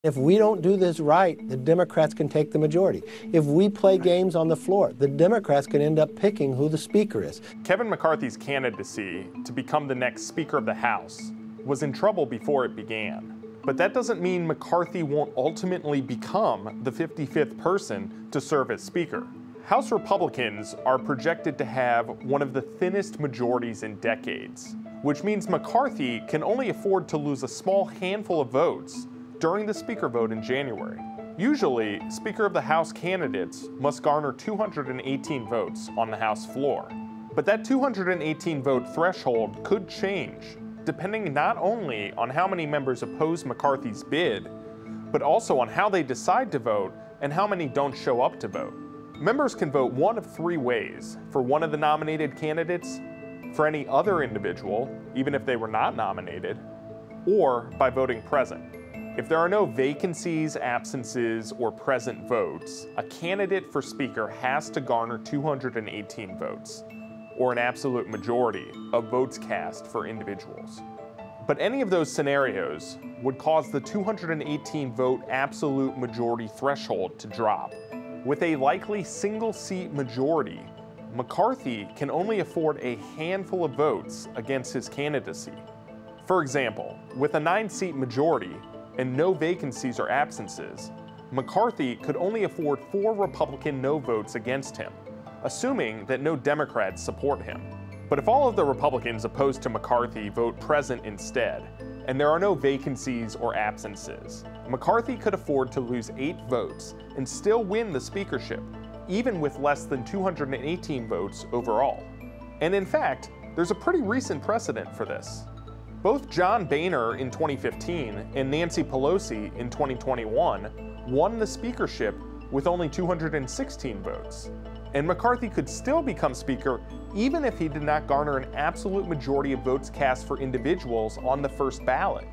If we don't do this right, the Democrats can take the majority. If we play games on the floor, the Democrats can end up picking who the speaker is. Kevin McCarthy's candidacy to become the next Speaker of the House was in trouble before it began. But that doesn't mean McCarthy won't ultimately become the 55th person to serve as Speaker. House Republicans are projected to have one of the thinnest majorities in decades, which means McCarthy can only afford to lose a small handful of votes during the Speaker vote in January. Usually, Speaker of the House candidates must garner 218 votes on the House floor. But that 218 vote threshold could change, depending not only on how many members oppose McCarthy's bid, but also on how they decide to vote and how many don't show up to vote. Members can vote one of three ways: for one of the nominated candidates, for any other individual, even if they were not nominated, or by voting present. If there are no vacancies, absences, or present votes, a candidate for Speaker has to garner 218 votes, or an absolute majority of votes cast for individuals. But any of those scenarios would cause the 218 vote absolute majority threshold to drop. With a likely single-seat majority, McCarthy can only afford a handful of votes against his candidacy. For example, with a 9-seat majority and no vacancies or absences, McCarthy could only afford 4 Republican no votes against him, assuming that no Democrats support him. But if all of the Republicans opposed to McCarthy vote present instead, and there are no vacancies or absences, McCarthy could afford to lose 8 votes and still win the speakership, even with less than 218 votes overall. And in fact, there's a pretty recent precedent for this. Both John Boehner in 2015 and Nancy Pelosi in 2021 won the speakership with only 216 votes. And McCarthy could still become Speaker even if he did not garner an absolute majority of votes cast for individuals on the first ballot.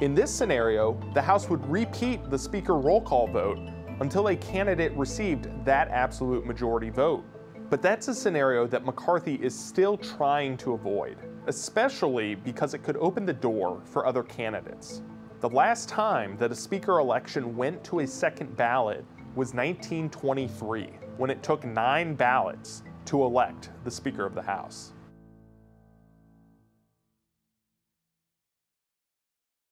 In this scenario, the House would repeat the Speaker roll call vote until a candidate received that absolute majority vote. But that's a scenario that McCarthy is still trying to avoid, especially because it could open the door for other candidates. The last time that a Speaker election went to a second ballot was 1923, when it took 9 ballots to elect the Speaker of the House.